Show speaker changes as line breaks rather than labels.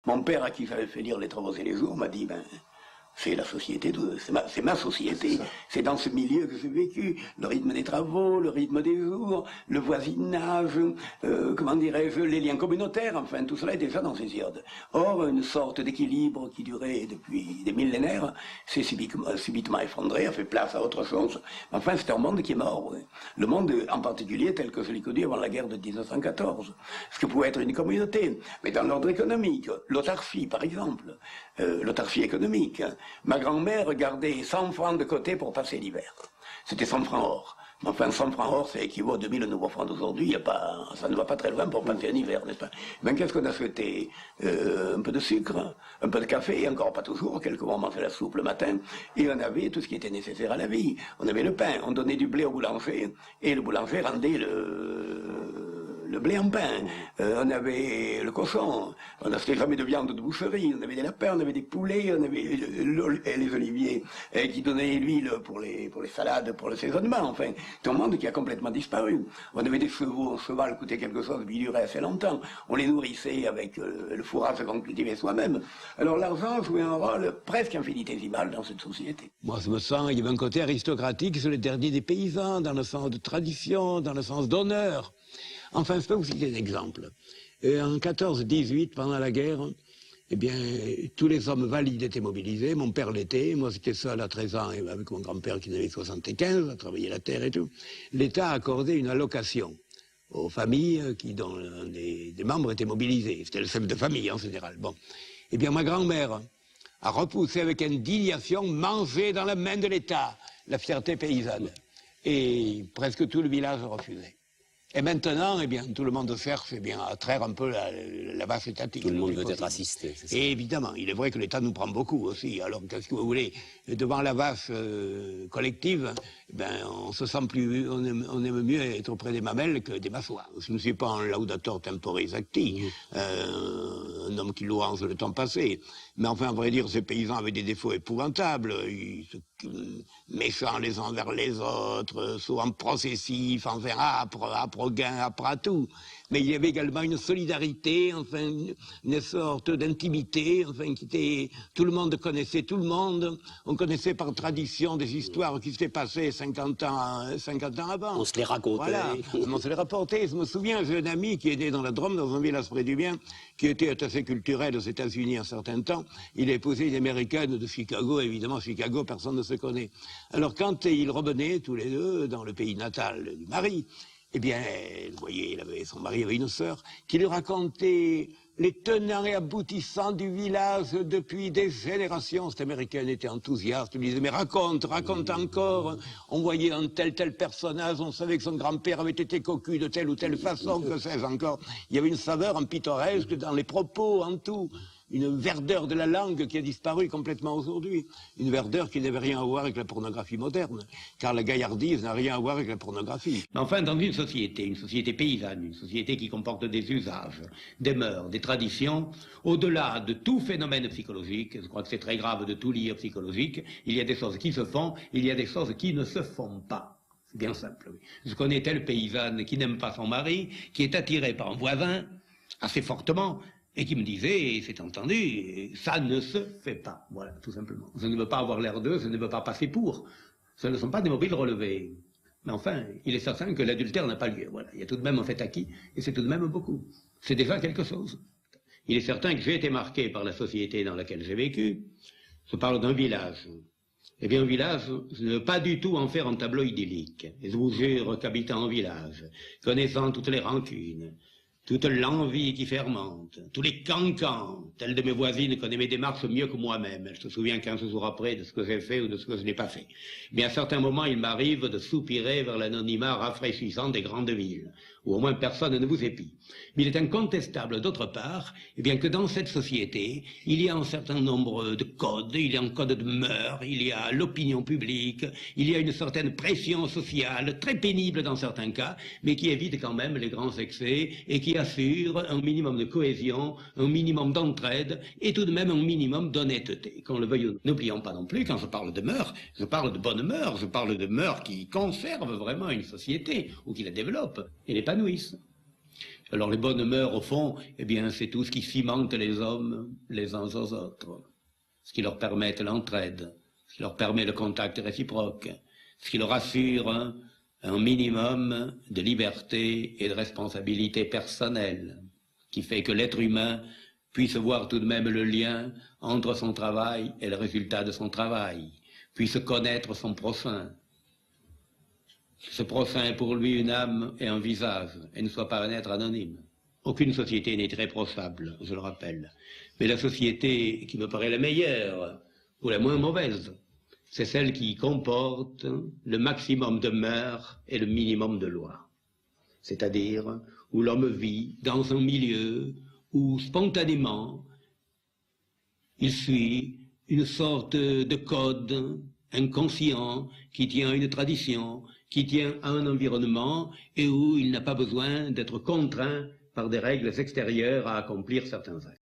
Mon père, à qui j'avais fait lire Les Travaux et les Jours, m'a dit, c'est la société, c'est ma société, c'est dans ce milieu que j'ai vécu, le rythme des travaux, le rythme des jours, le voisinage, comment dirais-je, les liens communautaires, enfin tout cela est déjà dans ces iodes. Or, une sorte d'équilibre qui durait depuis des millénaires s'est subitement effondré, a fait place à autre chose. Enfin, c'est un monde qui est mort. Oui. Le monde, en particulier, tel que je l'ai connu avant la guerre de 1914, ce que pouvait être une communauté, mais dans l'ordre économique, l'autarcie par exemple, l'autarcie économique. Ma grand-mère gardait 100 francs de côté pour passer l'hiver. C'était 100 francs or. Enfin, 100 francs or, c'est équivaut à 2000 nouveaux francs d'aujourd'hui. Ça ne va pas très loin pour passer un hiver, n'est-ce pas? Qu'est-ce qu'on a souhaité? Un peu de sucre, un peu de café, et encore pas toujours. Quelquefois, on mangeait la soupe le matin. Et on avait tout ce qui était nécessaire à la vie. On avait le pain. On donnait du blé au boulanger. Et le boulanger rendait le blé en pain, on avait le cochon, on n'achetait jamais de viande de boucherie, on avait des lapins, on avait des poulets, on avait les oliviers qui donnaient l'huile pour les salades, pour le saisonnement, enfin, tout un monde qui a complètement disparu. On avait des chevaux, un cheval coûtait quelque chose, mais il durait assez longtemps, on les nourrissait avec le fourrage qu'on cultivait soi-même. Alors l'argent jouait un rôle presque infinitésimal dans cette société.
Moi, je me sens, il y avait un côté aristocratique sur le dernier des paysans, dans le sens de tradition, dans le sens d'honneur. Enfin, je peux vous citer un exemple. En 14-18, pendant la guerre, eh bien, tous les hommes valides étaient mobilisés. Mon père l'était. Moi, j'étais seul à 13 ans, avec mon grand-père qui en avait 75, à travailler la terre et tout. L'État accordait une allocation aux familles dont des membres étaient mobilisés. C'était le chef de famille, en général. Bon. Eh bien, ma grand-mère a repoussé avec indignation manger dans la main de l'État la fierté paysanne. Et presque tout le village refusait. Et maintenant, eh bien, tout le monde cherche à traire un peu la vache étatique.
Tout le monde veut être assisté, c'est ça.
Et évidemment, il est vrai que l'État nous prend beaucoup aussi. Alors, qu'est-ce que vous voulez? Devant la vache collective, on se sent plus, on aime mieux être auprès des mamelles que des mâchoires. Je ne suis pas un laudator temporis acti, un homme qui louange le temps passé. Mais enfin, à vrai dire, ces paysans avaient des défauts épouvantables. Méchants les uns vers les autres, souvent processifs, enfin âpre gain, âpre à tout. Mais il y avait également une solidarité, enfin une sorte d'intimité, enfin qui était, tout le monde connaissait tout le monde. On connaissait par tradition des histoires qui s'étaient passées 50 ans avant.
On se les racontait.
Voilà, on se les rapportait. Je me souviens, j'ai un ami qui était dans la Drôme, dans un village près du mien, qui était assez culturel aux États-Unis un certain temps. Il a épousé une américaine de Chicago. Évidemment, Chicago, personne ne se connaît. Alors quand ils revenaient tous les deux dans le pays natal du mari, eh bien, vous voyez, son mari avait une sœur qui lui racontait les tenants et aboutissants du village depuis des générations. Cette américaine était enthousiaste, elle lui disait, mais raconte encore. On voyait un tel personnage, on savait que son grand-père avait été cocu de telle ou telle façon, que sais-je encore. Il y avait une saveur, un pittoresque dans les propos, en tout. Une verdeur de la langue qui a disparu complètement aujourd'hui. Une verdeur qui n'avait rien à voir avec la pornographie moderne, car la gaillardise n'a rien à voir avec la pornographie.
Mais enfin, dans une société paysanne, une société qui comporte des usages, des mœurs, des traditions, au-delà de tout phénomène psychologique, je crois que c'est très grave de tout lire psychologique, il y a des choses qui se font, il y a des choses qui ne se font pas. C'est bien simple, oui. Je connais telle paysanne qui n'aime pas son mari, qui est attirée par un voisin, assez fortement, et qui me disait, et c'est entendu, ça ne se fait pas. Voilà, tout simplement. Je ne veux pas avoir l'air d'eux, je ne veux pas passer pour. Ce ne sont pas des mobiles relevés. Mais enfin, il est certain que l'adultère n'a pas lieu. Voilà, il y a tout de même un fait acquis, et c'est tout de même beaucoup. C'est déjà quelque chose. Il est certain que j'ai été marqué par la société dans laquelle j'ai vécu. Je parle d'un village. Eh bien, un village, je ne veux pas du tout en faire un tableau idyllique. Et je vous jure qu'habitant un village, connaissant toutes les rancunes, toute l'envie qui fermente, tous les cancans, telles de mes voisines connaissent mes démarches mieux que moi-même. Elle se souvient 15 jours après de ce que j'ai fait ou de ce que je n'ai pas fait. Mais à certains moments, il m'arrive de soupirer vers l'anonymat rafraîchissant des grandes villes, où au moins personne ne vous épie. Mais il est incontestable, d'autre part, eh bien que dans cette société, il y a un certain nombre de codes, il y a un code de mœurs, il y a l'opinion publique, il y a une certaine pression sociale, très pénible dans certains cas, mais qui évite quand même les grands excès et qui assure un minimum de cohésion, un minimum d'entraide et tout de même un minimum d'honnêteté. Qu'on le veuille, n'oublions pas non plus, quand je parle de mœurs, je parle de bonnes mœurs, je parle de mœurs qui conservent vraiment une société ou qui la développent et l'épanouissent. Alors les bonnes mœurs, au fond, eh bien, c'est tout ce qui cimente les hommes les uns aux autres, ce qui leur permet l'entraide, ce qui leur permet le contact réciproque, ce qui leur assure un minimum de liberté et de responsabilité personnelle, qui fait que l'être humain puisse voir tout de même le lien entre son travail et le résultat de son travail, puisse connaître son prochain. Ce prochain pour lui une âme et un visage, et ne soit pas un être anonyme. Aucune société n'est irréprochable, je le rappelle. Mais la société qui me paraît la meilleure, ou la moins mauvaise, c'est celle qui comporte le maximum de mœurs et le minimum de lois. C'est-à-dire où l'homme vit dans un milieu où spontanément il suit une sorte de code inconscient qui tient à une tradition, qui tient à un environnement et où il n'a pas besoin d'être contraint par des règles extérieures à accomplir certains actes.